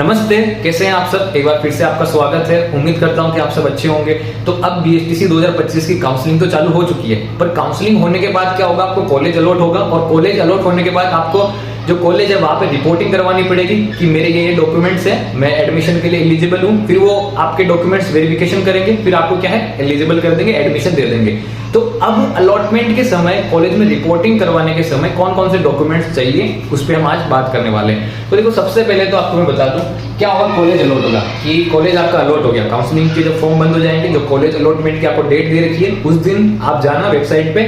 नमस्ते, कैसे हैं आप सब। एक बार फिर से आपका स्वागत है। उम्मीद करता हूं कि आप सब अच्छे होंगे। तो अब बीएसटीसी 2025 की काउंसलिंग तो चालू हो चुकी है, पर काउंसलिंग होने के बाद क्या होगा, आपको कॉलेज अलॉट होगा और कॉलेज अलॉट होने के बाद आपको जो कॉलेज है वहां पे रिपोर्टिंग करवानी पड़ेगी कि मेरे ये डॉक्यूमेंट्स हैं, मैं एडमिशन के लिए एलिजिबल हूं। फिर वो आपके डॉक्यूमेंट्स वेरिफिकेशन करेंगे, फिर आपको क्या है एलिजिबल कर देंगे, एडमिशन दे देंगे। तो अब अलॉटमेंट के समय, कॉलेज में रिपोर्टिंग करवाने के समय कौन कौन से डॉक्यूमेंट्स चाहिए उस पर हम आज बात करने वाले हैं। तो देखो, सबसे पहले तो आपको मैं बता दूं क्या होगा। कॉलेज अलॉट होगा कि कॉलेज आपका अलॉट हो गया, काउंसलिंग के जब फॉर्म बंद हो जाएंगे, जो कॉलेज अलॉटमेंट की आपको डेट दे रखी है उस दिन आप जाना वेबसाइट पे,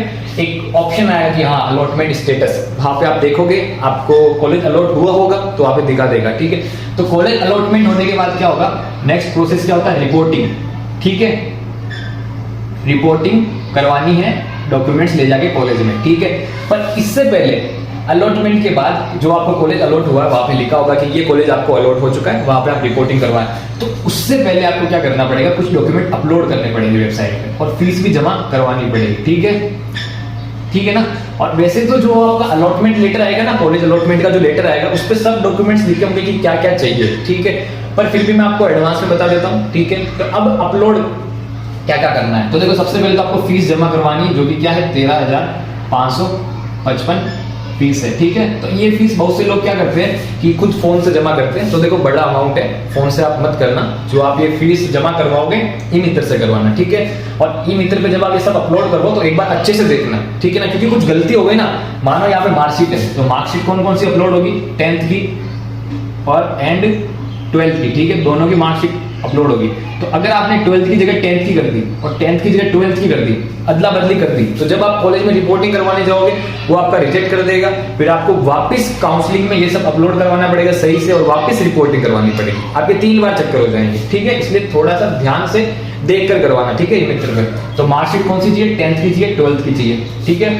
एक ऑप्शन आएगा कि हाँ अलॉटमेंट स्टेटस, वहां पे आप देखोगे आपको कॉलेज अलॉट हुआ होगा तो वहां पे दिखा देगा। ठीक है, तो कॉलेज अलॉटमेंट होने के बाद क्या होगा, नेक्स्ट प्रोसेस क्या होता है, रिपोर्टिंग। ठीक है, रिपोर्टिंग करवानी है डॉक्यूमेंट्स ले जाके कॉलेज में। ठीक है, पर इससे पहले अलॉटमेंट के बाद जो आपको कॉलेज अलॉट हुआ है वहां पे लिखा होगा कि ये कॉलेज आपको अलॉट हो चुका है, वहां पे आप रिपोर्टिंग करवाएं। तो उससे पहले आपको क्या करना पड़ेगा, कुछ डॉक्यूमेंट अपलोड करने पड़ेंगे वेबसाइट पे और फीस भी जमा करवानी पड़ेगी। ठीक है, ठीक है ना। और वैसे तो जो आपका अलॉटमेंट लेटर आएगा ना, कॉलेज अलॉटमेंट का जो लेटर आएगा उस पर सब डॉक्यूमेंट्स लिखे होंगे कि क्या क्या चाहिए। ठीक है, पर फिर भी मैं आपको एडवांस में बता देता हूँ। ठीक है, तो अब अपलोड क्या क्या करना है। तो देखो, सबसे पहले तो आपको फीस जमा करवानी है, जो कि क्या है 13,555 फीस है। ठीक है, तो ये फीस बहुत से लोग क्या करते हैं कि खुद फोन से जमा करते हैं। तो देखो, बड़ा अमाउंट है, फोन से आप मत करना। जो आप ये फीस जमा करवाओगे ई मित्र से करवाना। ठीक है, और ई मित्र पे जब आप ये सब अपलोड करो तो एक बार अच्छे से देखना। ठीक है ना, क्योंकि कुछ गलती हो गई ना, मानो यहाँ पे मार्कशीट है तो मार्कशीट कौन कौन सी अपलोड होगी, 10th की और एंड 12th की। ठीक है, दोनों की मार्कशीट अपलोड होगी। तो अगर आपने 12th की जगह 10th की कर दी और 10th की जगह 12th की कर दी, अदला बदली कर दी, तो जब आप कॉलेज में रिपोर्टिंग करवाने जाओगे वो आपका रिजेक्ट कर देगा। फिर आपको वापस काउंसलिंग में ये सब अपलोड करवाना पड़ेगा सही से और वापस रिपोर्टिंग करवानी पड़ेगी। आपके 3 बार चक्कर हो जाएंगे। ठीक है, इसलिए थोड़ा सा ध्यान से देख कर करवाना। ठीक है, ये मित्र में तो मार्कशीट कौन सी चाहिए, 10th की चाहिए, 12th की चाहिए। ठीक है,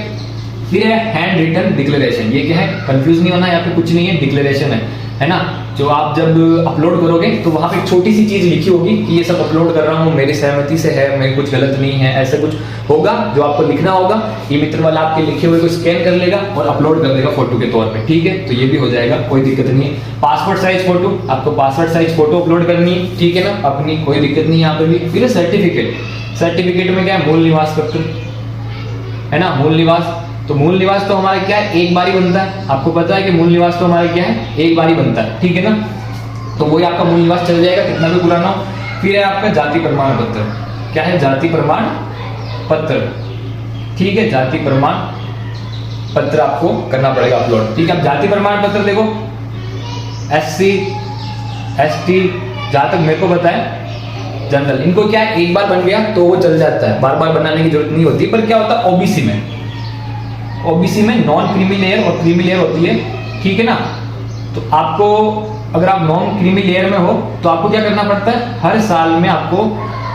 फिर है हैंड रिटन डिक्लेरेशन। ये क्या है, कंफ्यूज नहीं होना, यहाँ पे कुछ नहीं है, डिक्लेरेशन है ना। जो आप जब अपलोड करोगे तो वहां पे एक छोटी सी चीज लिखी होगी कि ये सब अपलोड कर रहा हूँ मेरी सहमति से है, मेरे कुछ गलत नहीं है, ऐसा कुछ होगा जो आपको लिखना होगा। ये मित्र वाला आपके लिखे हुए को स्कैन कर लेगा और अपलोड कर देगा फोटो के तौर पे। ठीक है, तो ये भी हो जाएगा, कोई दिक्कत नहीं है। पासपोर्ट साइज फोटो, आपको पासपोर्ट साइज फोटो अपलोड करनी है। ठीक है ना, अपनी कोई दिक्कत नहीं है यहाँ पे भी। फिर सर्टिफिकेट, सर्टिफिकेट में क्या है, मूल निवास पत्र है ना, मूल निवास। तो मूल निवास तो हमारा क्या है, एक बार ही बनता है। आपको पता है कि मूल निवास तो हमारा क्या है, एक बार ही बनता है। ठीक है ना, तो वही आपका मूल निवास चल जाएगा, कितना भी पुराना हो। फिर है आपका जाति प्रमाण पत्र। क्या है, जाति प्रमाण पत्र। ठीक है, जाति प्रमाण पत्र आपको करना पड़ेगा अपलोड। ठीक है, अब जाति प्रमाण पत्र देखो, SC ST, जहां तक मेरे को पता है जनरल, इनको क्या है एक बार बन गया तो वो चल जाता है, बार बार बनाने की जरूरत नहीं होती। पर क्या होता है ओबीसी में, ओबीसी में नॉन क्रीमी लेयर और क्रीमी लेयर होती है। ठीक है ना, तो आपको अगर आप नॉन क्रीमी लेयर में हो तो आपको क्या करना पड़ता है, हर साल में आपको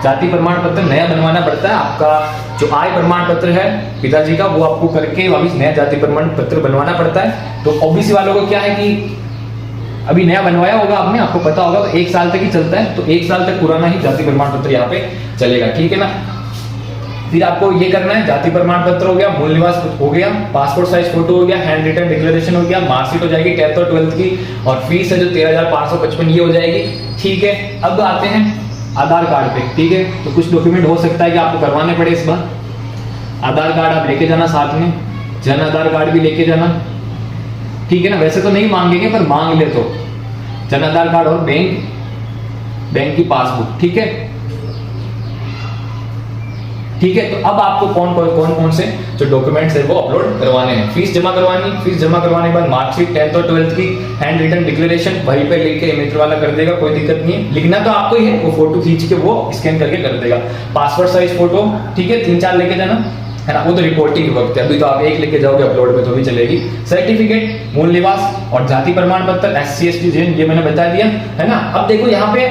जाति प्रमाण पत्र नया बनवाना पड़ता है। आपका जो आय प्रमाण पत्र है पिताजी का, वो आपको करके वापस नया जाति प्रमाण पत्र बनवाना पड़ता है। तो ओबीसी वालों को क्या है कि अभी नया बनवाया होगा आपने, आपको पता होगा, तो 1 साल तक ही चलता है, तो 1 साल तक पुराना ही जाति प्रमाण पत्र यहाँ पे चलेगा। ठीक है ना, फिर आपको ये करना है, जाति प्रमाण पत्र हो गया, मूल निवास हो गया, पासपोर्ट साइज फोटो हो गया, हैंड रिटन डिक्लेरेशन हो गया, मार्कशीट हो जाएगी 10th और 12th की, और फीस है जो 13,555 ये हो जाएगी। ठीक है, अब आते हैं आधार कार्ड पे। ठीक है, तो कुछ डॉक्यूमेंट हो सकता है कि आपको करवाने पड़े इस बार। आधार कार्ड आप लेके जाना, साथ में जन आधार कार्ड भी लेके जाना। ठीक है ना, वैसे तो नहीं मांगेंगे पर मांग ले तो जन आधार कार्ड और बैंक की पासबुक। ठीक है, ठीक है, तो अब आपको कौन कौन से जो डॉक्यूमेंट्स है वो अपलोड करवाने हैं। फीस जमा करवानी, फीस जमा करवाने के बाद मार्कशीट 10th और 12th की, हैंड रिटन डिक्लेरेशन वहीं पे लिख के मित्र वाला कर देगा, कोई दिक्कत नहीं है। लिखना तो आपको ही है, वो फोटो खींच के वो स्कैन करके कर देगा। पासपोर्ट साइज फोटो, ठीक है, 3-4 लेके जाना है ना, वो तो रिपोर्टिंग के वक्त है, अभी तो आप 1 लेके जाओगे अपलोड पे तो भी चलेगी। सर्टिफिकेट, मूल निवास और जाति प्रमाण पत्र, SC ST जैन, ये मैंने बता दिया है ना। अब देखो यहाँ पे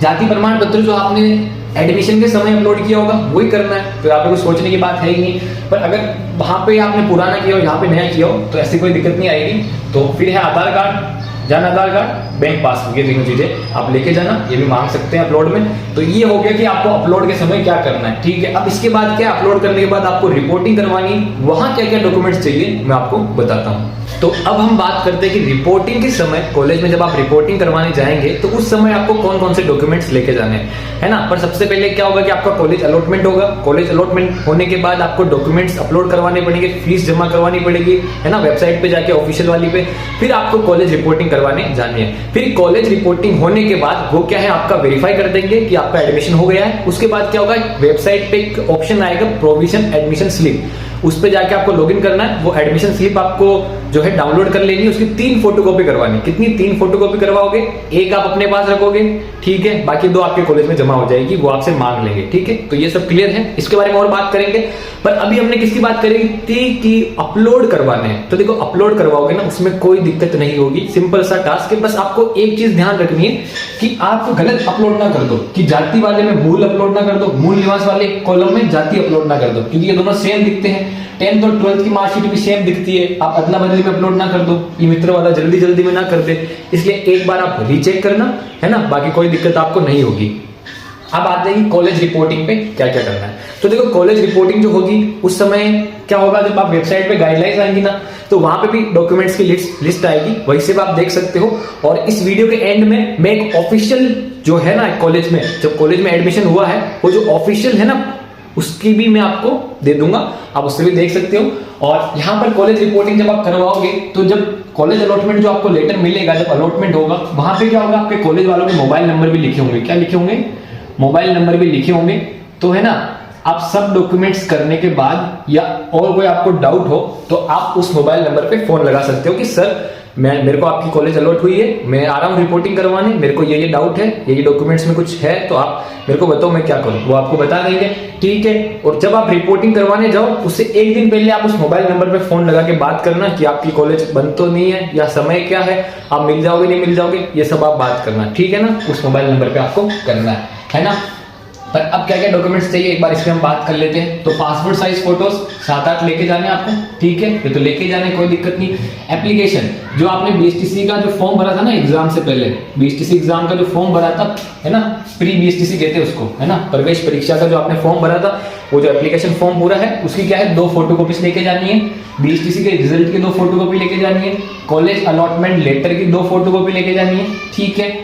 जाति प्रमाण पत्र जो आपने एडमिशन के समय अपलोड किया होगा वही करना है, तो यहाँ पे कुछ सोचने की बात है ही नहीं। पर अगर वहां पे आपने पुराना किया हो, यहाँ पे नया किया हो, तो ऐसी कोई दिक्कत नहीं आएगी। तो फिर है आधार card, Jan Aadhaar card, bank passbook, ये तीनों चीजें आप लेके जाना, ये भी मांग सकते हैं अपलोड में। तो ये हो गया कि आपको अपलोड के समय क्या करना है। ठीक है, अब इसके बाद क्या, अपलोड करने के बाद आपको रिपोर्टिंग करवानी, वहां क्या क्या डॉक्यूमेंट्स चाहिए मैं आपको बताता हूँ। तो अब हम बात करते हैं कि रिपोर्टिंग के समय कॉलेज में जब आप रिपोर्टिंग करवाने जाएंगे तो उस समय आपको कौन कौन से डॉक्यूमेंट्स लेके जाने हैं, है ना। पर सबसे पहले क्या होगा कि आपका कॉलेज अलॉटमेंट होगा। कॉलेज अलॉटमेंट होने के बाद आपको डॉक्यूमेंट्स अपलोड करवाने पड़ेंगे, फीस जमा करवानी पड़ेगी, है ना, वेबसाइट पे जाके ऑफिशियल वाली पे। फिर आपको कॉलेज रिपोर्टिंग करवाने जानी है। फिर कॉलेज रिपोर्टिंग होने के बाद वो क्या है, आपका वेरीफाई कर देंगे कि आपका एडमिशन हो गया है। उसके बाद क्या होगा, वेबसाइट पे एक ऑप्शन आएगा प्रोविजन एडमिशन स्लिप, उस पे जाके आपको लॉगिन करना है। वो एडमिशन स्लिप आपको जो है डाउनलोड कर लेनी है, उसकी 3 फोटोकॉपी करवानी। कितनी? 3 फोटोकॉपी करवाओगे, एक आप अपने पास रखोगे, ठीक है, बाकी 2 आपके कॉलेज में जमा हो जाएगी, वो आपसे मांग लेंगे, ठीक है। तो ये सब क्लियर है, इसके बारे में और बात करेंगे। पर अभी हमने किसकी बात करी थी कि अपलोड करवाने हैं। तो देखो अपलोड करवाओगे ना, उसमें कोई दिक्कत नहीं होगी, सिंपल सा टास्क है। बस आपको एक चीज ध्यान रखनी है कि आप गलत अपलोड ना कर दो, कि जाति वाले में मूल अपलोड ना कर दो, मूल निवास वाले कॉलम में जाति अपलोड ना कर दो, क्योंकि ये दोनों सेम दिखते हैं। 10th और 12th की मार्कशीट भी सेम दिखती है, आप अदला बदली में अपलोड ना कर दो, ये मित्र वाला जल्दी जल्दी में ना कर दे। इसलिए एक बार आप रीचेक करना, है ना, बाकी कोई दिक्कत आपको नहीं होगी। अब आते हैं कॉलेज रिपोर्टिंग पे क्या क्या करना है। तो देखो कॉलेज रिपोर्टिंग जो होगी उस समय क्या होगा, जब आप वेबसाइट पे गाइडलाइंस आएंगी ना, तो वहां पे भी डॉक्यूमेंट्स की लिस्ट आएगी, वहीं से आप देख सकते हो। और इस वीडियो के एंड में मैं एक ऑफिशियल जो है ना कॉलेज में, जब कॉलेज में एडमिशन हुआ है, वो जो ऑफिशियल है ना उसकी भी मैं आपको दे दूंगा, आप उससे भी देख सकते हो। और यहाँ पर कॉलेज रिपोर्टिंग जब आप करवाओगे तो जब कॉलेज अलॉटमेंट जो आपको लेटर मिलेगा, जब अलॉटमेंट होगा, वहां पे क्या होगा, आपके कॉलेज वालों के मोबाइल नंबर भी लिखे होंगे। क्या लिखे होंगे? मोबाइल नंबर भी लिखे होंगे। तो है ना, आप सब डॉक्यूमेंट्स करने के बाद या और कोई आपको डाउट हो तो आप उस मोबाइल नंबर पे फोन लगा सकते हो कि सर मेरे को आपकी कॉलेज अलॉट हुई है, मैं आ रहा हूँ रिपोर्टिंग करवाने, मेरे को ये डाउट है, ये डॉक्यूमेंट्स में कुछ है, तो आप मेरे को बताओ मैं क्या करूँ, वो आपको बता देंगे, ठीक है। और जब आप रिपोर्टिंग करवाने जाओ उससे एक दिन पहले आप उस मोबाइल नंबर पे फोन लगा के बात करना कि आपकी कॉलेज बंद तो नहीं है, या समय क्या है, आप मिल जाओगे नहीं मिल जाओगे, ये सब आप बात करना, ठीक है ना। उस मोबाइल नंबर पे आपको करना है ना। पर अब क्या क्या डॉक्यूमेंट्स चाहिए एक बार इसके हम बात कर लेते हैं। तो पासपोर्ट साइज फोटोज 7-8 लेके जाने आपको, ठीक है, ये तो लेके जाने, कोई दिक्कत नहीं। एप्लीकेशन जो आपने बीएसटीसी का जो फॉर्म भरा था ना एग्जाम से पहले, बीएसटीसी एग्जाम का जो फॉर्म भरा था, है ना, प्री बीएसटीसी कहते हैं उसको, है ना, प्रवेश परीक्षा का जो आपने फॉर्म भरा था, वो जो एप्लीकेशन फॉर्म पूरा है उसकी क्या है 2 फोटोकॉपीज लेके जानी है। बीएसटीसी के रिजल्ट की 2 फोटोकॉपी लेके जानी है। कॉलेज अलॉटमेंट लेटर की 2 फोटोकॉपी लेके जानी है, ठीक है।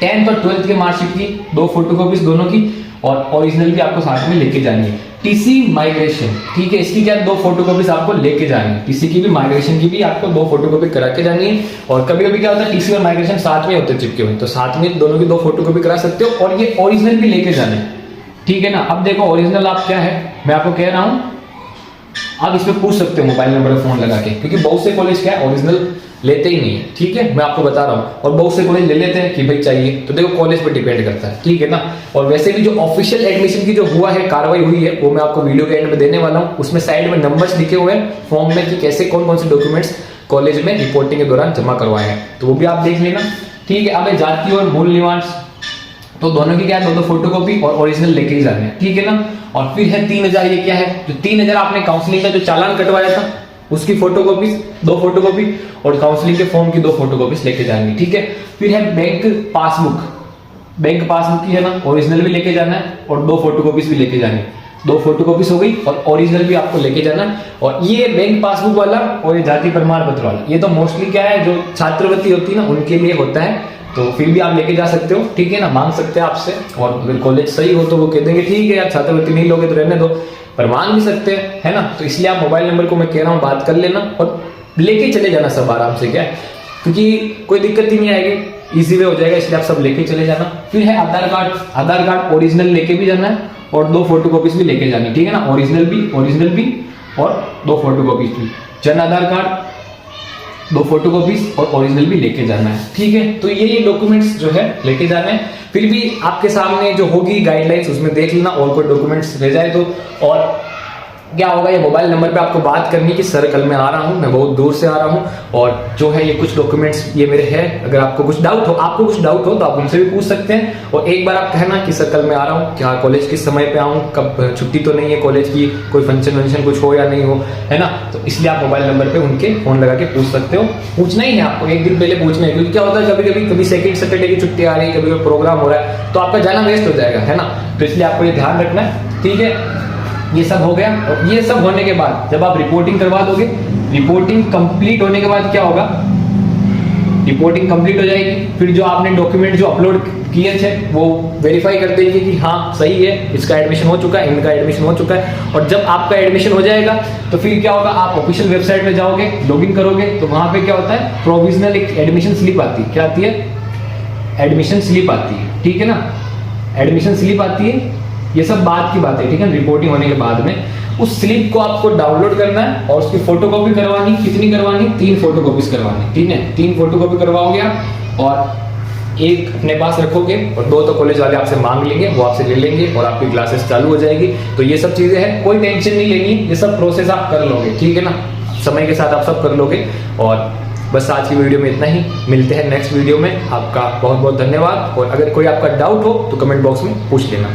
10th और 12th के मार्कशीट की 2 फोटोकॉपीज दोनों की, और ओरिजिनल भी आपको साथ में लेके जानी है। टीसी माइग्रेशन, ठीक है, इसकी क्या 2 फोटोकॉपीज आपको लेके जानी है। टीसी की भी माइग्रेशन की भी आपको 2 फोटोकॉपी करा के जानी है। और कभी कभी क्या होता है टीसी और माइग्रेशन साथ में होते हैं चिपके हुए, तो साथ में दोनों की 2 फोटोकॉपी करा सकते हो। और ये ओरिजिनल भी लेके जाने, ठीक है ना। अब देखो ओरिजिनल आप क्या है, मैं आपको कह रहा हूं, आप इस पे पूछ सकते हो मोबाइल नंबर फोन लगा के, क्योंकि बहुत से कॉलेज क्या है ओरिजिनल लेते ही नहीं है, ठीक है, मैं आपको बता रहा हूँ। और बहुत से कॉलेज ले लेते हैं कि भाई चाहिए, तो देखो कॉलेज पे डिपेंड करता है, ठीक है ना। और वैसे भी जो ऑफिशियल एडमिशन की जो हुआ है कार्रवाई हुई है, वो मैं आपको वीडियो के एंड में देने वाला हूँ। उसमें साइड में नंबर्स लिखे हुए हैं फॉर्म में कि कैसे कौन कौन से डॉक्यूमेंट्स कॉलेज में रिपोर्टिंग के दौरान जमा करवाए हैं, तो वो भी आप देख लेना, ठीक है। अब जाति और मूल निवास, तो दोनों की क्या है 2-2 फोटोकॉपी और ओरिजिनल लेके ही जाने हैं, ठीक है ना। और फिर है 3000, ये क्या है, जो 3000 आपने काउंसलिंग का जो चालान कटवाया था उसकी फोटोकॉपीज 2 फोटोकॉपी, और काउंसलिंग के फॉर्म की 2 फोटोकॉपीज लेके जाएंगे, ठीक है। फिर है बैंक पासबुक, बैंक पासबुक की है ना ओरिजिनल भी लेके जाना है और 2 फोटोकॉपीज भी लेके जानी है। 2 फोटोकॉपीज हो गई और ओरिजिनल भी आपको लेके जाना है। और ये बैंक पासबुक वाला और ये जाति प्रमाण पत्र वाला, ये तो मोस्टली क्या है जो छात्रवृत्ति होती है ना उनके लिए होता है, तो फिर भी आप लेके जा सकते हो, ठीक है ना, मांग सकते हैं आपसे। और अगर कॉलेज सही हो तो वो कह देंगे ठीक है यार छात्रवृत्ति नहीं लोगे तो रहने दो, पर मांग भी सकते हैं, है ना। तो इसलिए आप मोबाइल नंबर को मैं कह रहा हूँ बात कर लेना और लेके चले जाना सब आराम से, क्या है, क्योंकि कोई दिक्कत ही नहीं आएगी, इजी वे हो जाएगा, इसलिए आप सब लेके चले जाना। फिर है आधार कार्ड, आधार कार्ड ओरिजिनल लेके भी जाना है और 2 फोटोकॉपीज भी लेके जानी, ठीक है ना, ओरिजिनल भी और 2 फोटोकॉपीज भी। जन आधार कार्ड 2 फोटोकॉपीज और ओरिजिनल भी लेके जाना है, ठीक है। तो ये डॉक्यूमेंट्स जो है लेके जाने हैं। फिर भी आपके सामने जो होगी गाइडलाइंस उसमें देख लेना और कोई डॉक्यूमेंट्स रह जाए तो। और क्या होगा, ये मोबाइल नंबर पे आपको बात करनी कि सर कल मैं आ रहा हूँ, मैं बहुत दूर से आ रहा हूँ और जो है ये कुछ डॉक्यूमेंट्स ये मेरे हैं, अगर आपको कुछ डाउट हो तो आप उनसे भी पूछ सकते हैं। और एक बार आप कहना कि सर कल मैं आ रहा हूँ, क्या कॉलेज किस समय पे आऊँ, कब छुट्टी तो नहीं है कॉलेज की, कोई फंक्शन कुछ हो या नहीं हो, है ना। तो इसलिए आप मोबाइल नंबर पे उनके फोन लगा के पूछ सकते हो। पूछना ही है आपको, एक दिन पहले पूछना है, क्योंकि क्या होता है कभी सेकंड सैटरडे की छुट्टी आ रही है, कभी कोई प्रोग्राम हो रहा है तो आपका जाना वेस्ट हो जाएगा, है ना। तो इसलिए आपको ये ध्यान रखना है, ठीक है। ये सब हो गया। और ये सब होने के बाद जब आप रिपोर्टिंग करवा दोगे रिपोर्टिंग कंप्लीट होने के बाद क्या होगा, रिपोर्टिंग कंप्लीट हो जाएगी, फिर जो आपने डॉक्यूमेंट जो अपलोड किए थे वो वेरीफाई कर देंगे कि हाँ सही है, इसका एडमिशन हो चुका है, इनका एडमिशन हो चुका है। और जब आपका एडमिशन हो जाएगा तो फिर क्या होगा, आप ऑफिशियल वेबसाइट पे जाओगे, लॉगिन करोगे, तो वहां पे क्या होता है, प्रोविजनल एक एडमिशन स्लिप आती है। क्या आती है? एडमिशन स्लिप आती है, ठीक है ना, एडमिशन स्लिप आती है। ये सब बात की बात है, ठीक है, रिपोर्टिंग होने के बाद में उस स्लिप को आपको डाउनलोड करना है और उसकी फोटोकॉपी करवानी। कितनी करवानी? 3 फोटोकॉपीज करवानी, ठीक है। 3 फोटोकॉपी करवाओगे आप और एक अपने पास रखोगे और 2 तो कॉलेज वाले आपसे मांग लेंगे, वो आपसे ले लेंगे और आपकी क्लासेस चालू हो जाएगी। तो ये सब चीजें हैं, कोई टेंशन नहीं लेनी, ये सब प्रोसेस आप कर लोगे, ठीक है ना, समय के साथ आप सब कर लोगे। और बस आज की वीडियो में इतना ही, मिलते हैं नेक्स्ट वीडियो में। आपका बहुत बहुत धन्यवाद, और अगर कोई आपका डाउट हो तो कमेंट बॉक्स में पूछ लेना।